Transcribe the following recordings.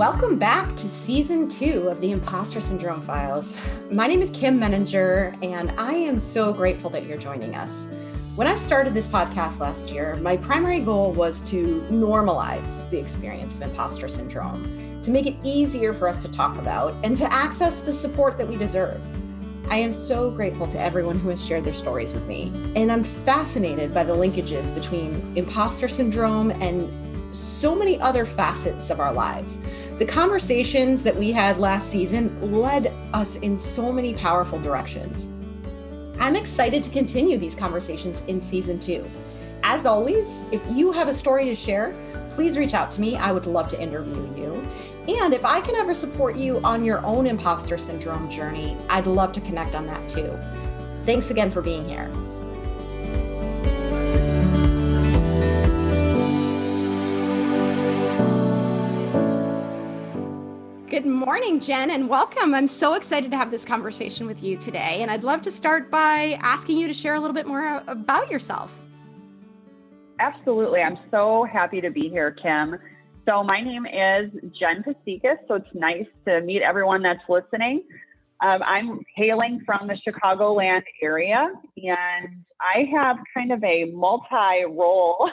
Welcome back to Season 2 of the Impostor Syndrome Files. My name is Kim Menninger, and I am so grateful that you're joining us. When I started this podcast last year, my primary goal was to normalize the experience of imposter syndrome, to make it easier for us to talk about, and to access the support that we deserve. I am so grateful to everyone who has shared their stories with me, and I'm fascinated by the linkages between imposter syndrome and so many other facets of our lives. The conversations that we had last season led us in so many powerful directions. I'm excited to continue these conversations in Season 2. As always, if you have a story to share, please reach out to me. I would love to interview you. And if I can ever support you on your own imposter syndrome journey, I'd love to connect on that too. Thanks again for being here. Good morning, Jen, and welcome. I'm so excited to have this conversation with you today, and I'd love to start by asking you to share a little bit more about yourself. Absolutely. I'm so happy to be here, Kim. So my name is Jen Pestikas, so it's nice to meet everyone that's listening. I'm hailing from the Chicagoland area, and I have kind of a multi-role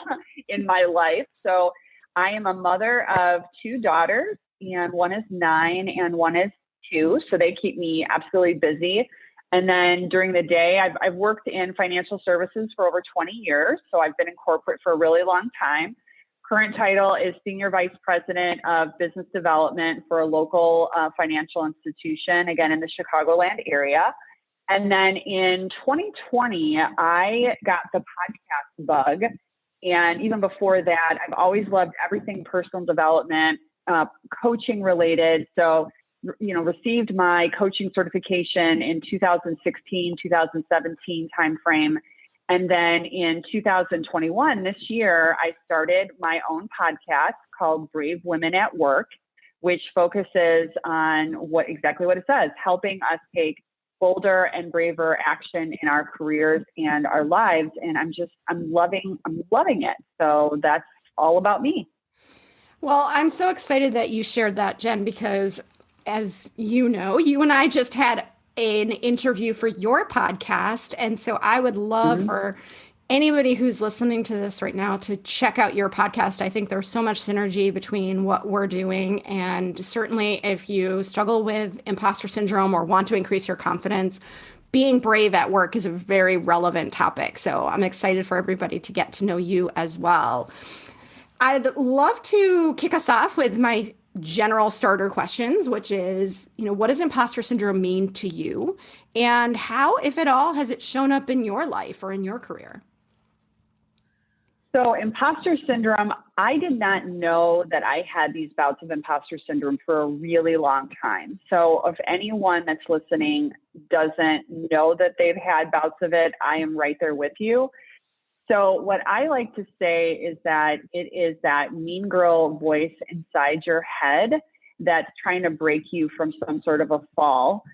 in my life. So I am a mother of two daughters, and one is 9 and one is 2. So they keep me absolutely busy. And then during the day, I've worked in financial services for over 20 years. So I've been in corporate for a really long time. Current title is Senior Vice President of Business Development for a local financial institution, again, in the Chicagoland area. And then in 2020, I got the podcast bug. And even before that, I've always loved everything personal development, coaching related. So, received my coaching certification in 2016, 2017 timeframe. And then in 2021, this year, I started my own podcast called Brave Women at Work, which focuses on exactly what it says, helping us take bolder and braver action in our careers and our lives. And I'm loving it. So that's all about me. Well, I'm so excited that you shared that, Jen, because as you know, you and I just had an interview for your podcast. And so I would love for anybody who's listening to this right now to check out your podcast. I think there's so much synergy between what we're doing. And certainly if you struggle with imposter syndrome or want to increase your confidence, being brave at work is a very relevant topic. So I'm excited for everybody to get to know you as well. I'd love to kick us off with my general starter questions, which is, what does imposter syndrome mean to you? And how, if at all, has it shown up in your life or in your career? So imposter syndrome, I did not know that I had these bouts of imposter syndrome for a really long time. So if anyone that's listening doesn't know that they've had bouts of it, I am right there with you. So what I like to say is that it is that mean girl voice inside your head that's trying to break you from some sort of a fall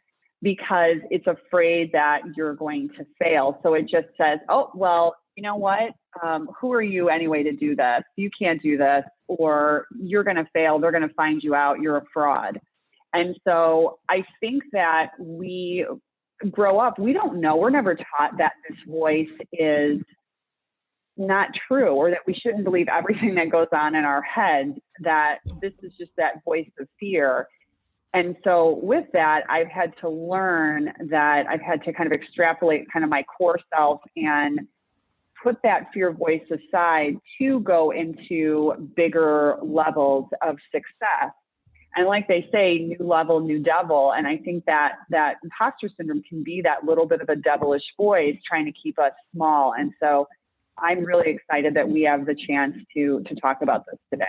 because it's afraid that you're going to fail. So it just says, oh, well, you know what? Who are you anyway to do this? You can't do this, or you're going to fail. They're going to find you out. You're a fraud. And so I think that we grow up, we don't know. We're never taught that this voice is not true, or that we shouldn't believe everything that goes on in our heads, that this is just that voice of fear. And so with that, I've had to learn that I've had to kind of extrapolate kind of my core self and put that fear voice aside to go into bigger levels of success. And like they say, new level, new devil. And I think that imposter syndrome can be that little bit of a devilish voice trying to keep us small. And so I'm really excited that we have the chance to talk about this today.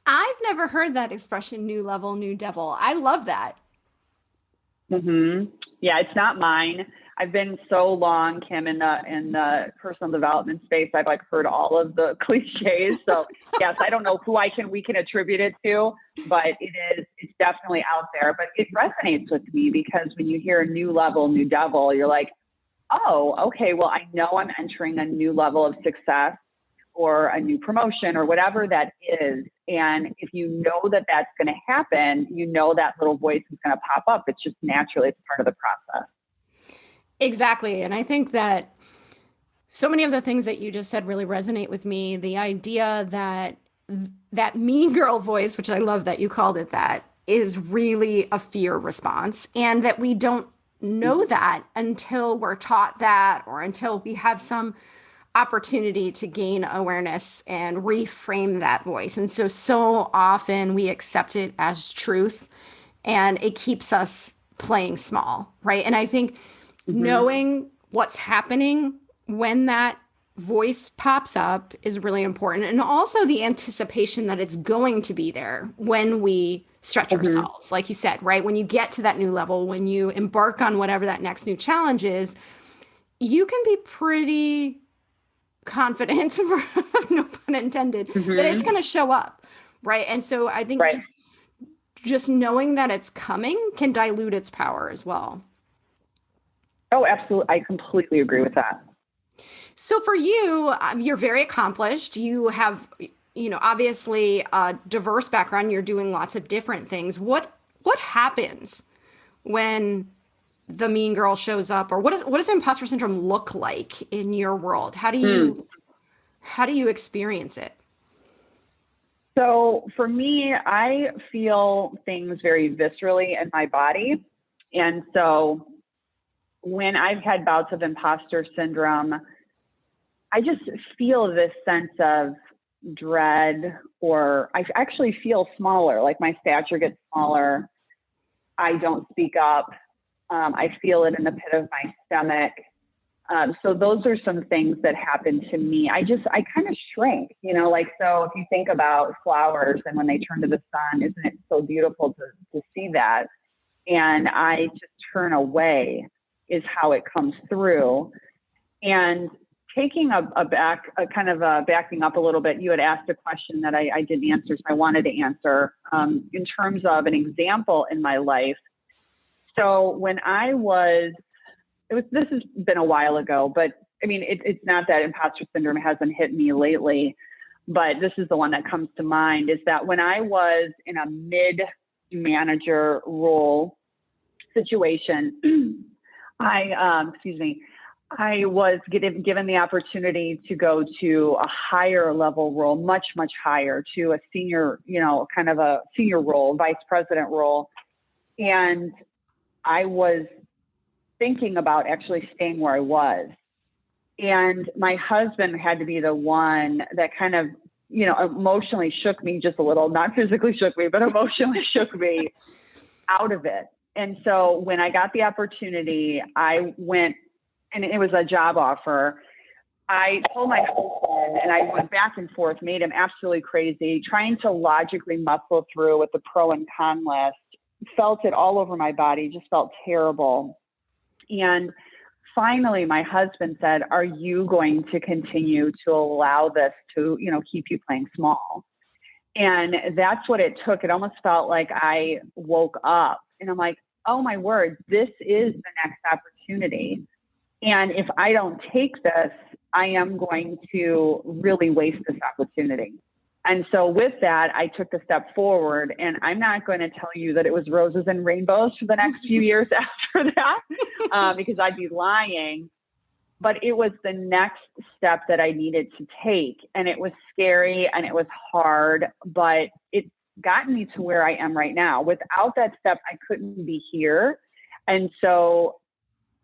I've never heard that expression, new level, new devil. I love that. Yeah, it's not mine. I've been so long, Kim, in the personal development space. I've heard all of the cliches. So yes, I don't know who we can attribute it to, but it's definitely out there. But it resonates with me because when you hear new level, new devil, you're like, oh, okay, well, I know I'm entering a new level of success or a new promotion or whatever that is. And if you know that that's going to happen, you know that little voice is going to pop up. It's just naturally, it's part of the process. Exactly. And I think that so many of the things that you just said really resonate with me. The idea that that mean girl voice, which I love that you called it that, is really a fear response, and that we don't know that until we're taught that or until we have some opportunity to gain awareness and reframe that voice. And so often we accept it as truth and it keeps us playing small, right? And I think knowing what's happening when that voice pops up is really important. And also the anticipation that it's going to be there when we stretch ourselves, like you said, right? When you get to that new level, when you embark on whatever that next new challenge is, you can be pretty confident, no pun intended, that it's going to show up, right? And so I think just knowing that it's coming can dilute its power as well. Oh, absolutely. I completely agree with that. So for you, you're very accomplished. You have, obviously a diverse background. You're doing lots of different things. What happens when the mean girl shows up, or what does imposter syndrome look like in your world? How do you experience it? So for me, I feel things very viscerally in my body. And so when I've had bouts of imposter syndrome, I just feel this sense of dread, or I actually feel smaller, like my stature gets smaller. I don't speak up. I feel it in the pit of my stomach. So those are some things that happen to me. I kind of shrink, so if you think about flowers and when they turn to the sun, isn't it so beautiful to see that? And I just turn away is how it comes through. And taking backing up a little bit, you had asked a question that I didn't answer, so I wanted to answer in terms of an example in my life. So when this has been a while ago, but I mean, it's not that imposter syndrome hasn't hit me lately, but this is the one that comes to mind, is that when I was in a mid-manager role situation, I was given the opportunity to go to a higher level role, much, much higher, to a senior, kind of a senior role, vice president role. And I was thinking about actually staying where I was. And my husband had to be the one that kind of, emotionally shook me just a little, not physically shook me, but emotionally shook me out of it. And so when I got the opportunity, I went, and it was a job offer. I told my husband, and I went back and forth, made him absolutely crazy, trying to logically muscle through with the pro and con list, felt it all over my body, just felt terrible. And finally, my husband said, "Are you going to continue to allow this to, keep you playing small?" And that's what it took. It almost felt like I woke up and I'm like, oh my word, this is the next opportunity. And if I don't take this, I am going to really waste this opportunity. And so with that, I took the step forward, and I'm not going to tell you that it was roses and rainbows for the next few years after that, because I'd be lying. But it was the next step that I needed to take. And it was scary and it was hard, but it got me to where I am right now. Without that step, I couldn't be here. And so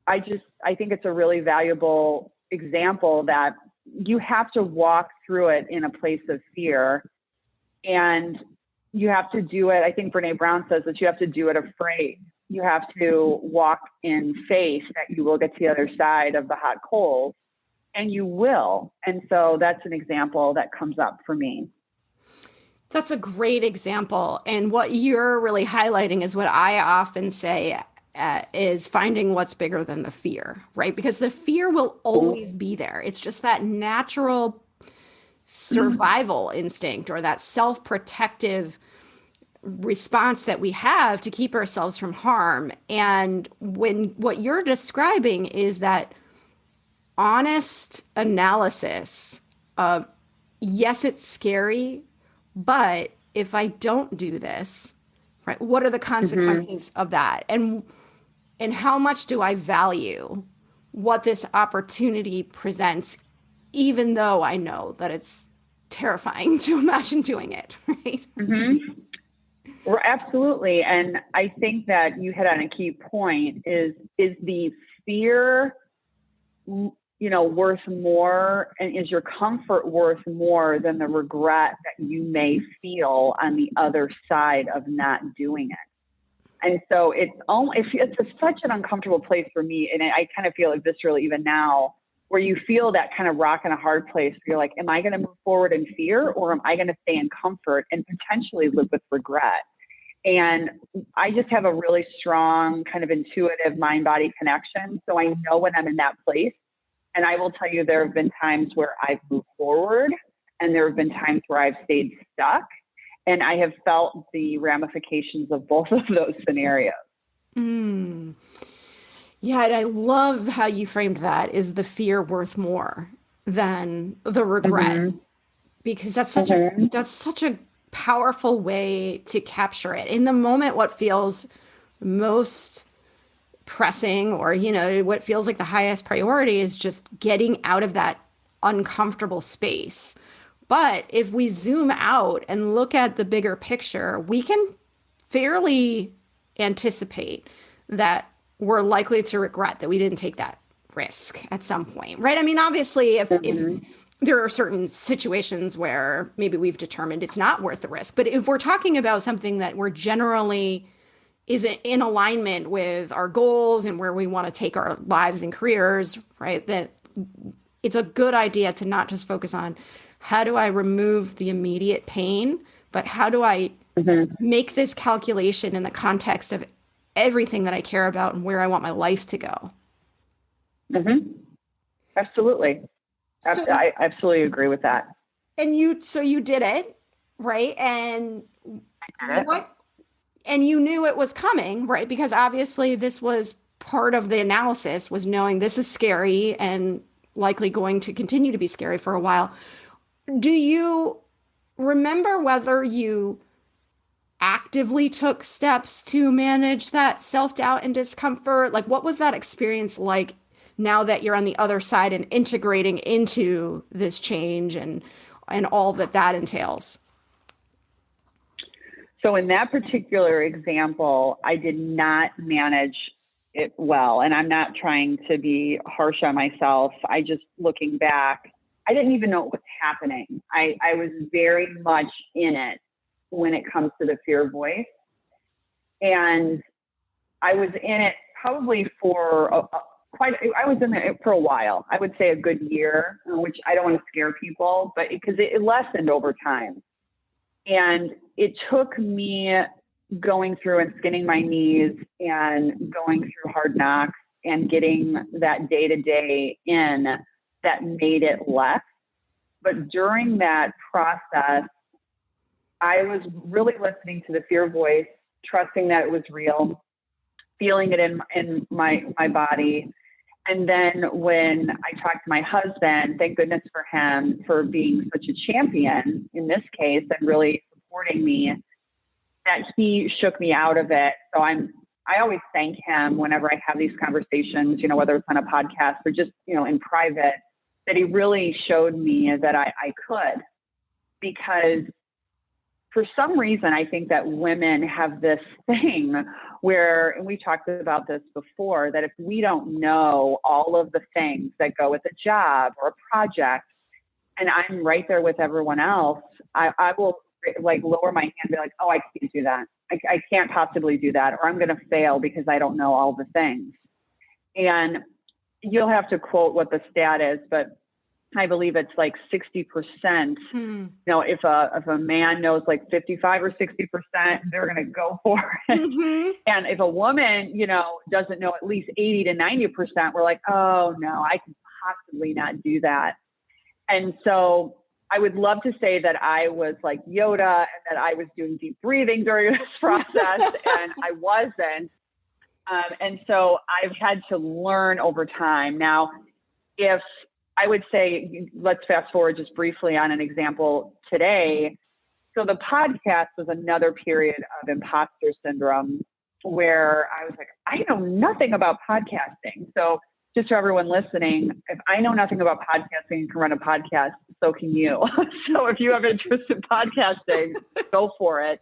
I think it's a really valuable example that you have to walk through it in a place of fear, and you have to do it. I think Brene Brown says that you have to do it afraid. You have to walk in faith that you will get to the other side of the hot coals, and you will. And so that's an example that comes up for me. That's a great example. And what you're really highlighting is what I often say is finding what's bigger than the fear, right? Because the fear will always be there. It's just that natural survival instinct or that self-protective response that we have to keep ourselves from harm. And when what you're describing is that honest analysis of yes, it's scary, but if I don't do this, right, what are the Mm-hmm. consequences of that? And how much do I value what this opportunity presents, even though I know that it's terrifying to imagine doing it, right? Mm-hmm. Absolutely. And I think that you hit on a key point is the fear, worth more, and is your comfort worth more than the regret that you may feel on the other side of not doing it? And so it's such an uncomfortable place for me. And I kind of feel it viscerally even now, where you feel that kind of rock and a hard place. Where you're like, am I going to move forward in fear, or am I going to stay in comfort and potentially live with regret? And I just have a really strong kind of intuitive mind body connection. So I know when I'm in that place. And I will tell you, there have been times where I've moved forward, and there have been times where I've stayed stuck. And I have felt the ramifications of both of those scenarios. Mm. Yeah, and I love how you framed that. Is the fear worth more than the regret? Mm-hmm. Because Mm-hmm. that's such a powerful way to capture it. In the moment, what feels most pressing, or what feels like the highest priority, is just getting out of that uncomfortable space. But if we zoom out and look at the bigger picture, we can fairly anticipate that we're likely to regret that we didn't take that risk at some point, right? I mean, obviously, if Mm-hmm. there are certain situations where maybe we've determined it's not worth the risk, but if we're talking about something that we're generally is in alignment with our goals and where we want to take our lives and careers, right? That it's a good idea to not just focus on how do I remove the immediate pain, but how do I Mm-hmm. make this calculation in the context of everything that I care about and where I want my life to go. Mm-hmm. Absolutely. So, I absolutely agree with that. so you did it, right? And I get it. what, and you knew it was coming, right? Because obviously this was part of the analysis, was knowing this is scary and likely going to continue to be scary for a while. Do you remember whether you actively took steps to manage that self-doubt and discomfort? Like, what was that experience like now that you're on the other side and integrating into this change and all that that entails? So in that particular example, I did not manage it well. And I'm not trying to be harsh on myself. I just, looking back, I didn't even know what was happening. I was very much in it when it comes to the fear voice. And I was in it probably for I was in it for a while. I would say a good year, which I don't want to scare people, but because it lessened over time. And it took me going through and skinning my knees and going through hard knocks and getting that day to day in that made it less. But during that process, I was really listening to the fear voice, trusting that it was real, feeling it in my body. And then when I talked to my husband, thank goodness for him for being such a champion in this case and really supporting me, that he shook me out of it. So I always thank him whenever I have these conversations, whether it's on a podcast or just, in private, that he really showed me that I could. Because for some reason, I think that women have this thing where, and we talked about this before, that if we don't know all of the things that go with a job or a project, and I'm right there with everyone else, I will like lower my hand and be like, oh, I can't do that. I can't possibly do that, or I'm going to fail because I don't know all the things. And you'll have to quote what the stat is, but I believe it's like 60%. If a man knows like 55 or 60%, they're going to go for it. Mm-hmm. And if a woman, doesn't know at least 80 to 90%, we're like, oh no, I can possibly not do that. And so I would love to say that I was like Yoda and that I was doing deep breathing during this process, and I wasn't. And so I've had to learn over time. Now, if I would say, let's fast forward just briefly on an example today. So the podcast was another period of imposter syndrome where I was like, I know nothing about podcasting. So just for everyone listening, if I know nothing about podcasting and can run a podcast, so can you. So if you have interest in podcasting, go for it.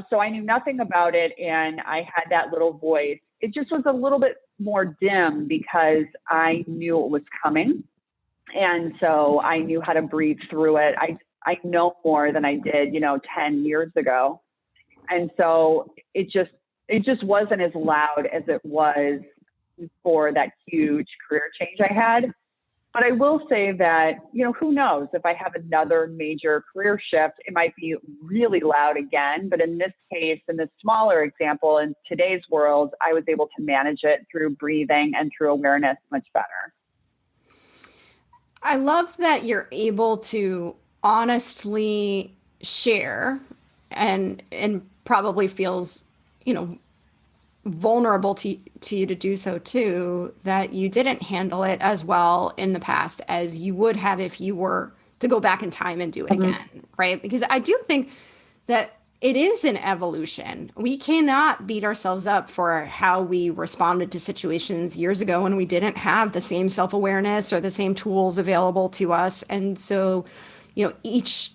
So I knew nothing about it, and I had that little voice. It just was a little bit more dim because I knew it was coming. And so I knew how to breathe through it. I know more than I did, 10 years ago. And so it just wasn't as loud as it was for that huge career change I had. But I will say that, who knows, if I have another major career shift, it might be really loud again. But in this case, in this smaller example, in today's world, I was able to manage it through breathing and through awareness much better. I love that you're able to honestly share and probably feels, vulnerable to you to do so too, that you didn't handle it as well in the past as you would have if you were to go back in time and do it again, right? Because I do think that it is an evolution. We cannot beat ourselves up for how we responded to situations years ago when we didn't have the same self-awareness or the same tools available to us. And so, each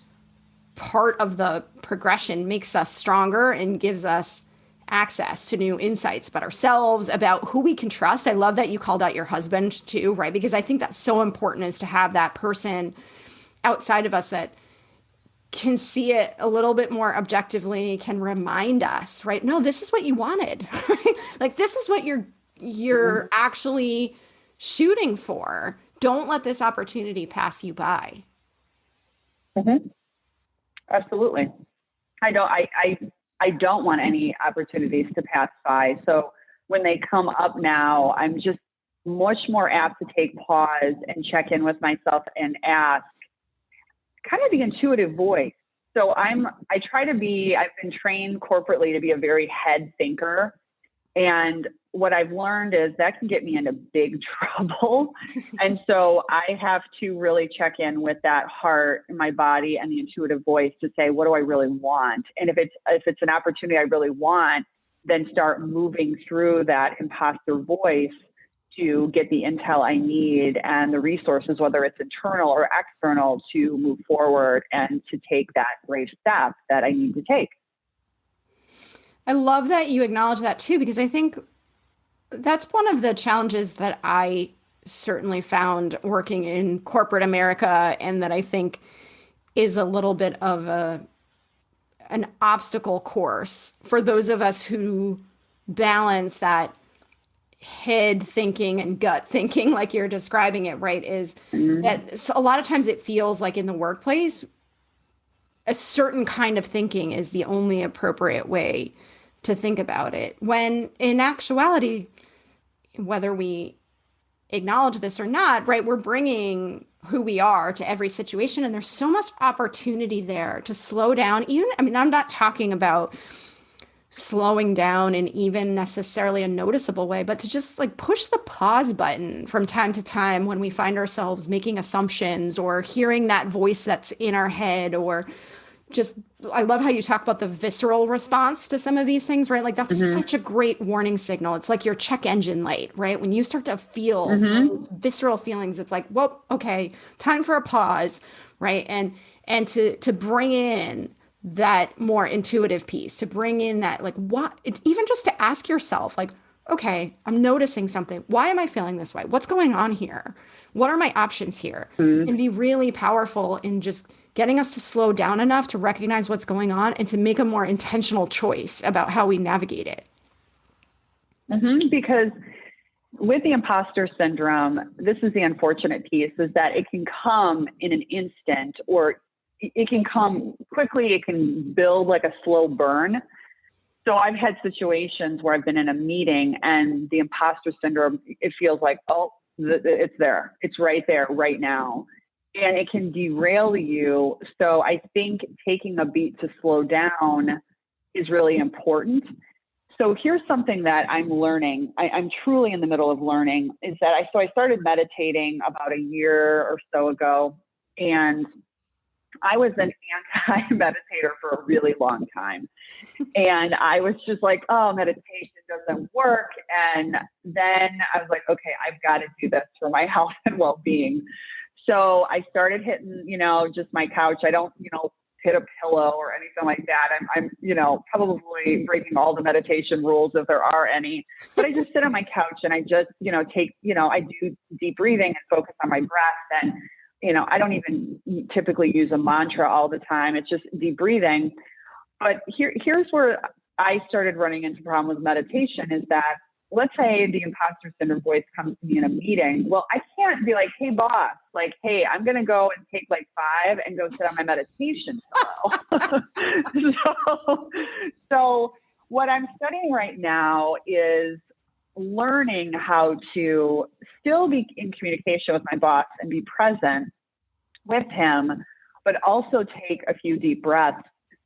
part of the progression makes us stronger and gives us access to new insights about ourselves, about who we can trust. I love that you called out your husband too, right? Because I think that's so important, is to have that person outside of us that can see it a little bit more objectively, can remind us, right? No, this is what you wanted, right? Like, this is what you're actually shooting for. Don't let this opportunity pass you by. Absolutely. I don't want any opportunities to pass by. So when they come up now, I'm just much more apt to take pause and check in with myself and ask kind of the intuitive voice. So I've been trained corporately to be a very head thinker. And what I've learned is that can get me into big trouble. And so I have to really check in with that heart in my body and the intuitive voice to say, what do I really want? And if it's an opportunity I really want, then start moving through that imposter voice to get the intel I need and the resources, whether it's internal or external, to move forward and to take that brave step that I need to take. I love that you acknowledge that too, because I think that's one of the challenges that I certainly found working in corporate America, and that I think is a little bit of an obstacle course for those of us who balance that head thinking and gut thinking, like you're describing it, right? Is that a lot of times it feels like in the workplace, a certain kind of thinking is the only appropriate way to think about it. When in actuality, whether we acknowledge this or not, right, we're bringing who we are to every situation. And there's so much opportunity there to slow down. I'm not talking about slowing down in even necessarily a noticeable way, but to just like push the pause button from time to time when we find ourselves making assumptions or hearing that voice that's in our head, or just, I love how you talk about the visceral response to some of these things, right? Like that's such a great warning signal. It's like your check engine light, right? When you start to feel those visceral feelings, it's like, well, okay, time for a pause, right? And to bring in that more intuitive piece, to bring in that, like, even just to ask yourself, like, okay, I'm noticing something. Why am I feeling this way? What's going on here? What are my options here? And be really powerful in just getting us to slow down enough to recognize what's going on and to make a more intentional choice about how we navigate it. Because with the imposter syndrome, this is the unfortunate piece, is that it can come in an instant, or it can come quickly. It can build like a slow burn. So I've had situations where I've been in a meeting and the imposter syndrome, it feels like, oh, it's there. It's right there right now. And it can derail you. So I think taking a beat to slow down is really important. So here's something that I'm learning. I'm truly in the middle of learning is that I started meditating about a year or so ago, and I was an anti-meditator for a really long time. And I was just like, oh, meditation doesn't work. And then I was like, okay, I've got to do this for my health and well-being. So I started hitting, just my couch. I don't, hit a pillow or anything like that. I'm probably breaking all the meditation rules if there are any, but I just sit on my couch and I just, I do deep breathing and focus on my breath. And, I don't even typically use a mantra all the time. It's just deep breathing. But here's where I started running into problem with meditation is that, let's say the imposter syndrome voice comes to me in a meeting. Well, I can't be like, hey, boss, hey, I'm going to go and take 5 and go sit on my meditation pillow. So what I'm studying right now is learning how to still be in communication with my boss and be present with him, but also take a few deep breaths.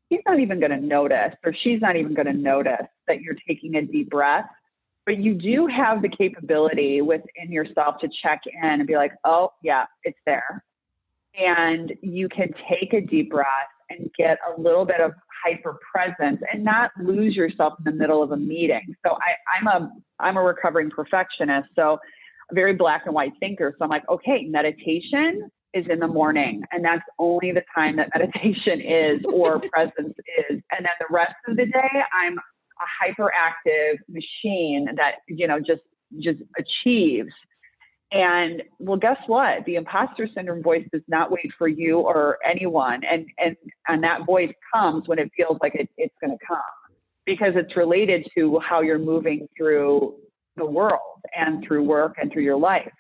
He's not even going to notice, or she's not even going to notice that you're taking a deep breath, but you do have the capability within yourself to check in and be like, oh yeah, it's there. And you can take a deep breath and get a little bit of hyper presence and not lose yourself in the middle of a meeting. So I'm a recovering perfectionist. So a very black and white thinker. So I'm like, okay, meditation is in the morning, and that's only the time that meditation is or presence is. And then the rest of the day, I'm a hyperactive machine that, just achieves. And well, guess what? The imposter syndrome voice does not wait for you or anyone. And that voice comes when it feels like it's going to come, because it's related to how you're moving through the world and through work and through your life.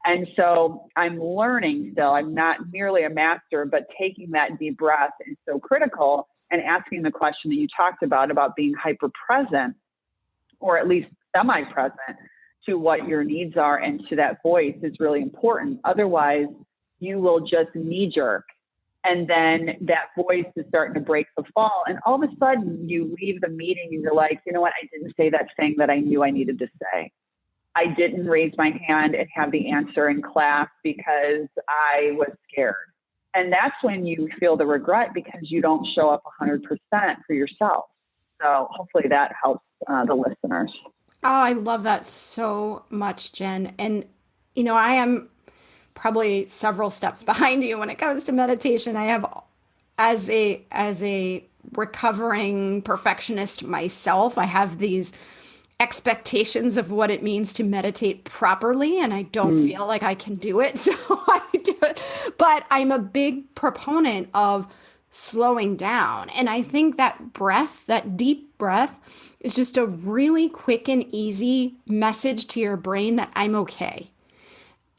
And so I'm learning still. I'm not merely a master, but taking that deep breath is so critical, and asking the question that you talked about being hyper present, or at least semi-present to what your needs are and to that voice is really important. Otherwise, you will just knee jerk. And then that voice is starting to break the fall. And all of a sudden you leave the meeting and you're like, you know what? I didn't say that thing that I knew I needed to say. I didn't raise my hand and have the answer in class because I was scared. And that's when you feel the regret, because you don't show up 100% for yourself. So hopefully that helps the listeners. Oh, I love that so much, Jen. And, I am probably several steps behind you when it comes to meditation. I have, as a recovering perfectionist myself, I have these expectations of what it means to meditate properly, and I don't feel like I can do it. So I do it. But I'm a big proponent of slowing down. And I think that breath, that deep breath, is just a really quick and easy message to your brain that I'm okay.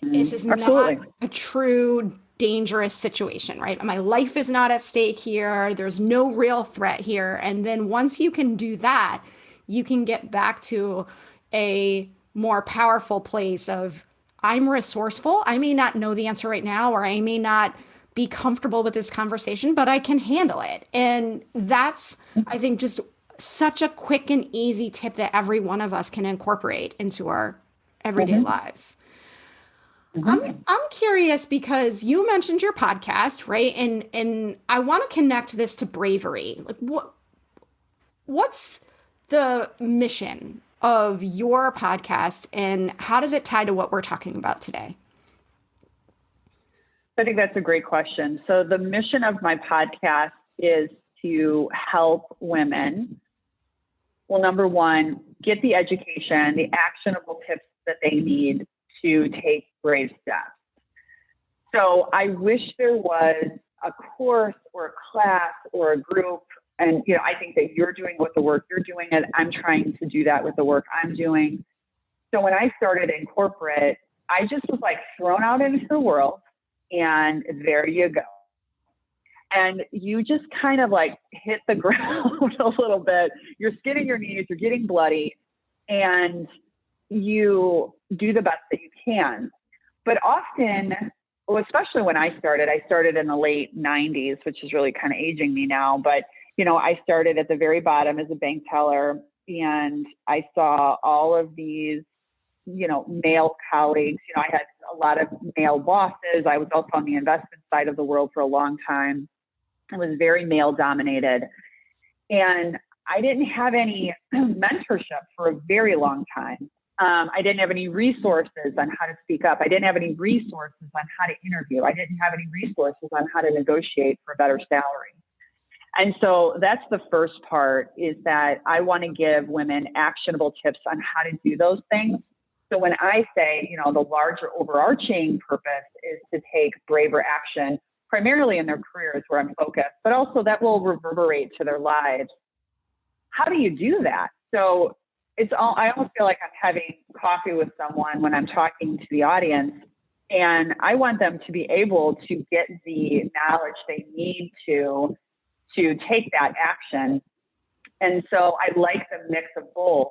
This is Absolutely. not a true dangerous situation, right? My life is not at stake here. There's no real threat here. And then once you can do that, you can get back to a more powerful place of, I'm resourceful. I may not know the answer right now, or I may not be comfortable with this conversation, but I can handle it. And that's, I think, just such a quick and easy tip that every one of us can incorporate into our everyday lives. I'm curious, because you mentioned your podcast, right? And I want to connect this to bravery. Like, what's the mission of your podcast, and how does it tie to what we're talking about today? I think that's a great question. So the mission of my podcast is to help women, well, number one, get the education, the actionable tips that they need to take brave steps. So I wish there was a course or a class or a group. And, I think that you're doing with the work you're doing, and I'm trying to do that with the work I'm doing. So when I started in corporate, I just was thrown out into the world, and there you go. And you just kind of hit the ground a little bit. You're skinning your knees, you're getting bloody, and you do the best that you can. But often, well, especially when I started in the late 90s, which is really kind of aging me now, but I started at the very bottom as a bank teller, and I saw all of these, male colleagues. I had a lot of male bosses. I was also on the investment side of the world for a long time. It was very male dominated. And I didn't have any mentorship for a very long time. I didn't have any resources on how to speak up. I didn't have any resources on how to interview. I didn't have any resources on how to negotiate for a better salary. And so that's the first part, is that I want to give women actionable tips on how to do those things. So when I say, the larger overarching purpose is to take braver action, primarily in their careers where I'm focused, but also that will reverberate to their lives. How do you do that? So I almost feel like I'm having coffee with someone when I'm talking to the audience, and I want them to be able to get the knowledge they need to take that action. And so I like the mix of both.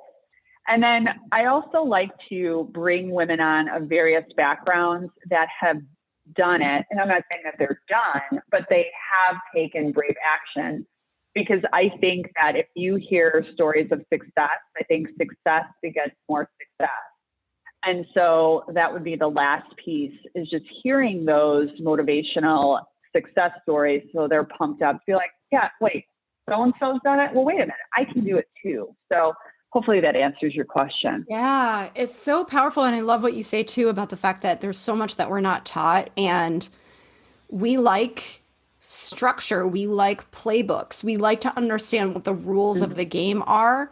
And then I also like to bring women on of various backgrounds that have done it. And I'm not saying that they're done, but they have taken brave action. Because I think that if you hear stories of success, I think success begets more success. And so that would be the last piece, is just hearing those motivational success stories. So they're pumped up, feel like, yeah, wait, so-and-so's done it. Well, wait a minute, I can do it too. So hopefully that answers your question. Yeah, it's so powerful. And I love what you say too about the fact that there's so much that we're not taught, and we like structure. We like playbooks. We like to understand what the rules of the game are.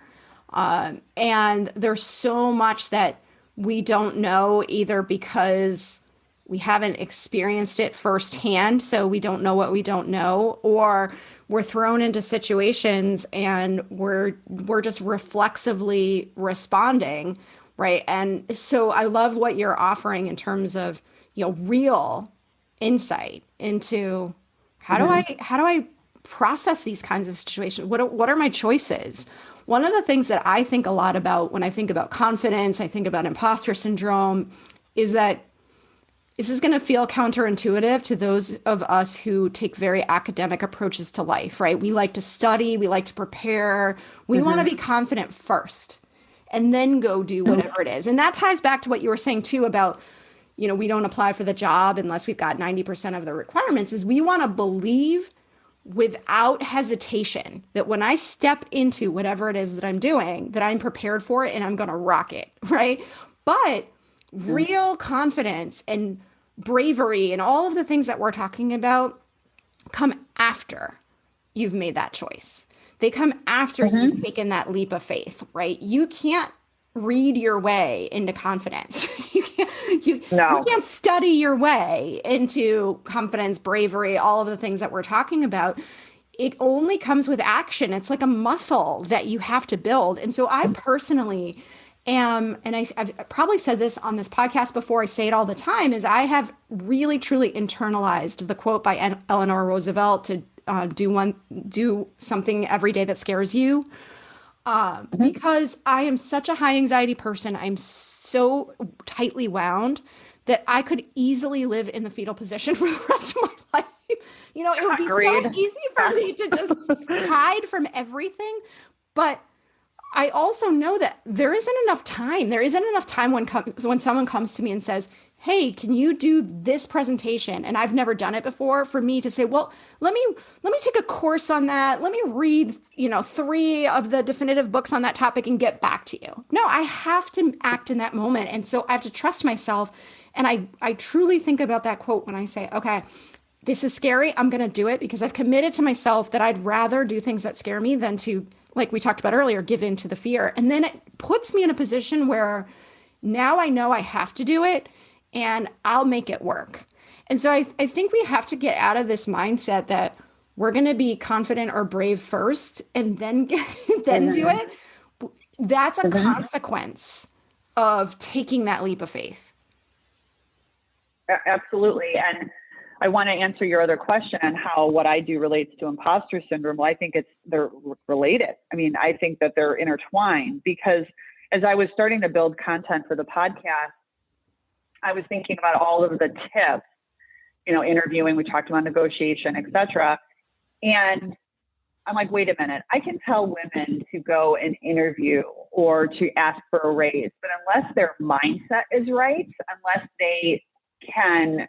And there's so much that we don't know, either because we haven't experienced it firsthand, so we don't know what we don't know, or we're thrown into situations and we're just reflexively responding, right? And so I love what you're offering in terms of, real insight into how do I process these kinds of situations? What are my choices? One of the things that I think a lot about when I think about confidence, I think about imposter syndrome, is that this is going to feel counterintuitive to those of us who take very academic approaches to life, right? We like to study, we like to prepare, we want to be confident first and then go do whatever it is. And that ties back to what you were saying too about, we don't apply for the job unless we've got 90% of the requirements, is we want to believe without hesitation that when I step into whatever it is that I'm doing, that I'm prepared for it and I'm going to rock it, right? But real confidence and bravery and all of the things that we're talking about come after you've made that choice. They come after you've taken that leap of faith, right? You can't read your way into confidence. You can't study your way into confidence, bravery, all of the things that we're talking about. It only comes with action. It's like a muscle that you have to build. And so I personally am, and I've probably said this on this podcast before, I say it all the time, is I have really, truly internalized the quote by Eleanor Roosevelt to do something every day that scares you. Because I am such a high anxiety person. I'm so tightly wound that I could easily live in the fetal position for the rest of my life. It would be so easy for me to just hide from everything. But I also know that there isn't enough time. There isn't enough time when someone comes to me and says, hey, can you do this presentation? And I've never done it before, for me to say, well, let me take a course on that. Let me read, 3 of the definitive books on that topic and get back to you. No, I have to act in that moment. And so I have to trust myself. And I truly think about that quote when I say, okay, this is scary. I'm going to do it because I've committed to myself that I'd rather do things that scare me than to, like we talked about earlier, give in to the fear. And then it puts me in a position where now I know I have to do it and I'll make it work. And so I think we have to get out of this mindset that we're going to be confident or brave first and then do it. That's a consequence of taking that leap of faith. Absolutely. And I want to answer your other question on how what I do relates to imposter syndrome. Well, I think they're related. I mean, I think that they're intertwined, because as I was starting to build content for the podcast, I was thinking about all of the tips, interviewing, we talked about negotiation, et cetera. And I'm like, wait a minute, I can tell women to go and interview or to ask for a raise, but unless their mindset is right, unless they can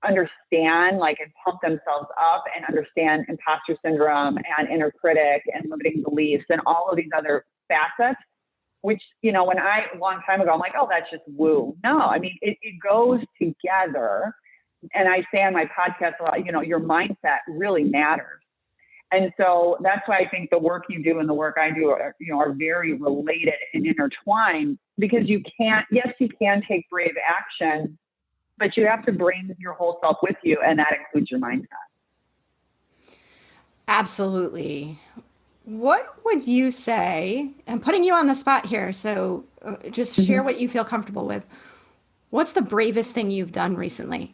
understand, like, and pump themselves up and understand imposter syndrome and inner critic and limiting beliefs and all of these other facets, which, when a long time ago, I'm like, oh, that's just woo. No, I mean, it goes together. And I say on my podcast a lot, your mindset really matters. And so that's why I think the work you do and the work I do are very related and intertwined, because you can take brave action, but you have to bring your whole self with you. And that includes your mindset. Absolutely. What would you say? I'm putting you on the spot here, so just share what you feel comfortable with. What's the bravest thing you've done recently?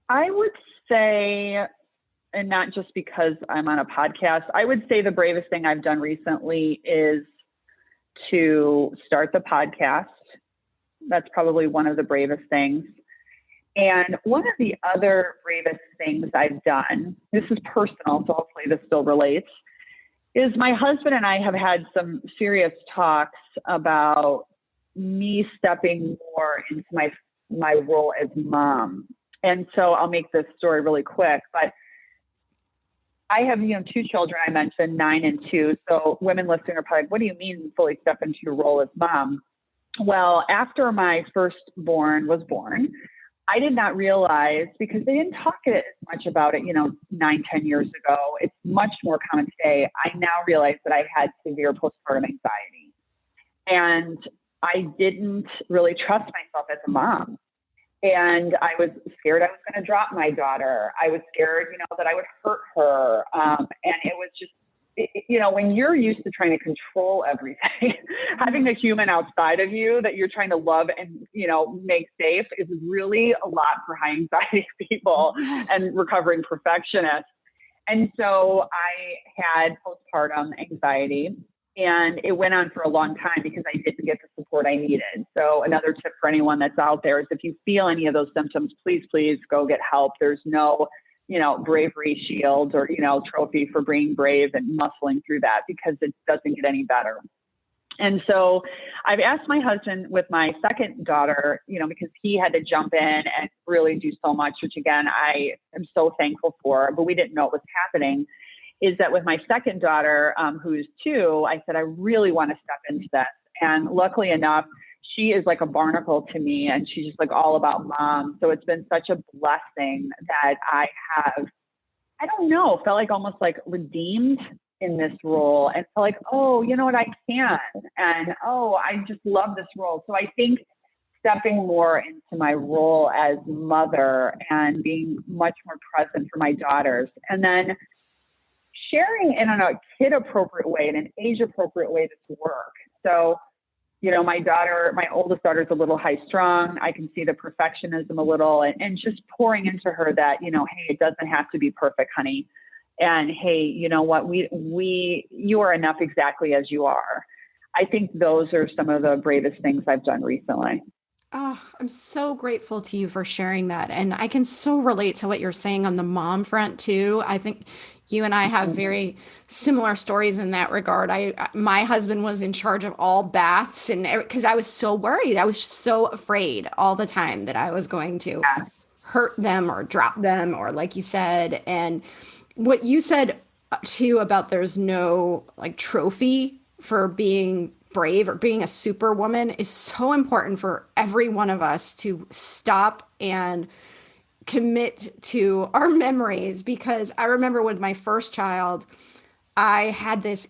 I would say, and not just because I'm on a podcast, I would say the bravest thing I've done recently is to start the podcast. That's probably one of the bravest things. And one of the other bravest things I've done, this is personal, so hopefully this still relates, is my husband and I have had some serious talks about me stepping more into my role as mom. And so I'll make this story really quick, but I have, 2 children, I mentioned 9 and 2. So women listening are probably like, what do you mean fully step into your role as mom? Well, after my firstborn was born, I did not realize, because they didn't talk as much about it, 9, 10 years ago. It's much more common today. I now realize that I had severe postpartum anxiety, and I didn't really trust myself as a mom. And I was scared I was going to drop my daughter. I was scared, that I would hurt her. And it was just, when you're used to trying to control everything, having a human outside of you that you're trying to love and, make safe is really a lot for high anxiety people. Yes. And recovering perfectionists. And so I had postpartum anxiety. And it went on for a long time because I didn't get the support I needed. So another tip for anyone that's out there is, if you feel any of those symptoms, please go get help. There's no, bravery shield or, trophy for being brave and muscling through that, because it doesn't get any better. And so I've asked my husband with my second daughter, because he had to jump in and really do so much, which again, I am so thankful for, but we didn't know it was happening. Is that with my second daughter, who's 2, I said, I really want to step into this. And luckily enough, she is like a barnacle to me, and she's just like all about mom. So it's been such a blessing that I have, I don't know, felt like almost like redeemed in this role, and felt like, oh, you know what, I can. And, oh, I just love this role. So I think stepping more into my role as mother and being much more present for my daughters, and then sharing in a kid appropriate way, in an age appropriate way, this work. So, my oldest daughter is a little high strung. I can see the perfectionism a little, and just pouring into her that, hey, it doesn't have to be perfect, honey. And hey, you know what, you are enough exactly as you are. I think those are some of the bravest things I've done recently. Oh, I'm so grateful to you for sharing that. And I can so relate to what you're saying on the mom front too. I think you and I have very similar stories in that regard. My husband was in charge of all baths, and because I was so worried, I was so afraid all the time that I was going to hurt them or drop them, or like you said. And what you said too about there's no like trophy for being brave or being a superwoman is so important for every one of us to stop and commit to our memories. Because I remember with my first child, I had this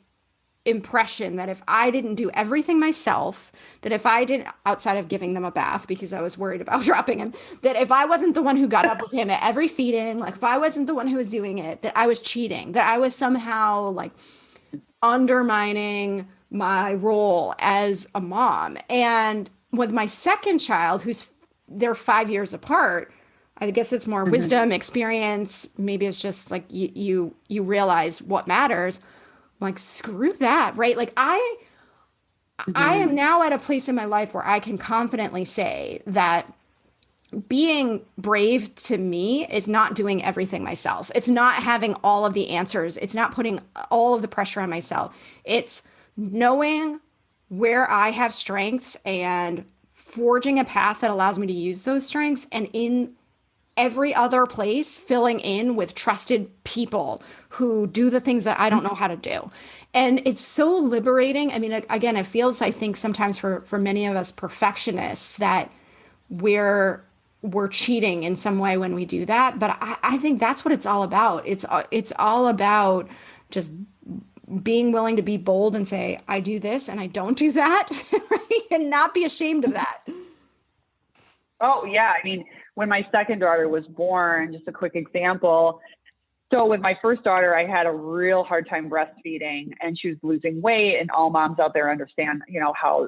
impression that if I didn't do everything myself, that if I didn't, outside of giving them a bath because I was worried about dropping him, that if I wasn't the one who got up with him at every feeding, like if I wasn't the one who was doing it, that I was cheating, that I was somehow like undermining my role as a mom. And with my second child, they're 5 years apart, I guess it's more wisdom, experience. Maybe it's just like you realize what matters. I'm like, screw that, right? Like I am now at a place in my life where I can confidently say that being brave to me is not doing everything myself. It's not having all of the answers. It's not putting all of the pressure on myself. It's knowing where I have strengths and forging a path that allows me to use those strengths, and in every other place filling in with trusted people who do the things that I don't know how to do. And it's so liberating. I mean, again, it feels, I think, sometimes for many of us perfectionists that we're cheating in some way when we do that. But I think that's what it's all about. It's all about just being willing to be bold and say, I do this and I don't do that, right? And not be ashamed of that. Oh, yeah. I mean, when my second daughter was born, just a quick example. So with my first daughter, I had a real hard time breastfeeding, and she was losing weight, and all moms out there understand, how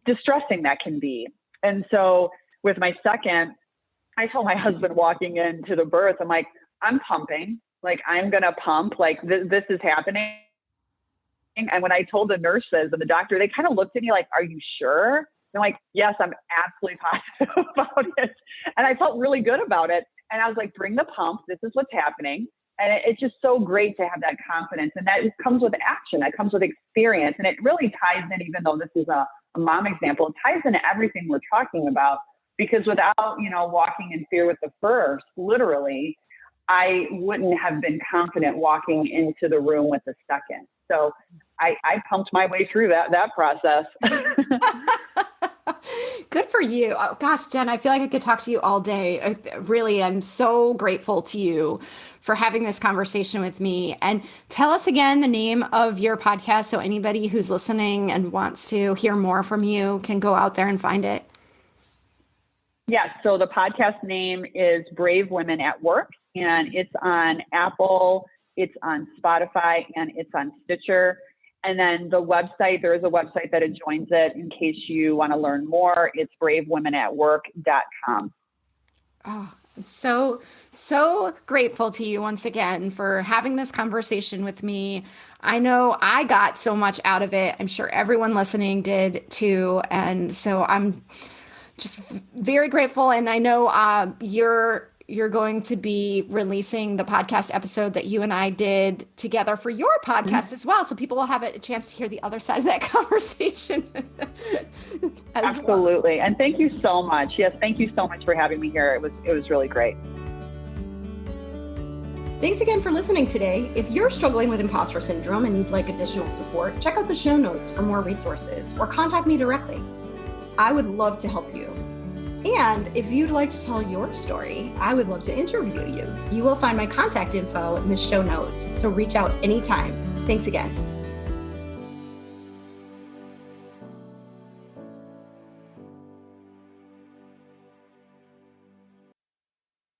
distressing that can be. And so with my second, I told my husband walking into the birth, I'm like, I'm pumping, like I'm going to pump, like this is happening. And when I told the nurses and the doctor, they kind of looked at me like, are you sure? I'm like, yes, I'm absolutely positive about it. And I felt really good about it. And I was like, bring the pump. This is what's happening. And it's just so great to have that confidence. And that comes with action. That comes with experience. And it really ties in, even though this is a mom example, it ties into everything we're talking about. Because without, walking in fear with the first, literally, I wouldn't have been confident walking into the room with the second. So I pumped my way through that process. Good for you. Oh, gosh, Jen, I feel like I could talk to you all day. Really, I'm so grateful to you for having this conversation with me. And tell us again the name of your podcast so anybody who's listening and wants to hear more from you can go out there and find it. Yes. So the podcast name is Brave Women at Work, and it's on Apple, it's on Spotify, and it's on Stitcher. And then the website, there is a website that adjoins it in case you want to learn more. It's bravewomenatwork.com. Oh, I'm so grateful to you once again for having this conversation with me. I know I got so much out of it. I'm sure everyone listening did too. And so I'm just very grateful. And I know you're going to be releasing the podcast episode that you and I did together for your podcast as well. So people will have a chance to hear the other side of that conversation. Absolutely. Well. And thank you so much. Yes. Thank you so much for having me here. It was really great. Thanks again for listening today. If you're struggling with imposter syndrome and you'd like additional support, check out the show notes for more resources or contact me directly. I would love to help you. And if you'd like to tell your story, I would love to interview you. You will find my contact info in the show notes, so reach out anytime. Thanks again.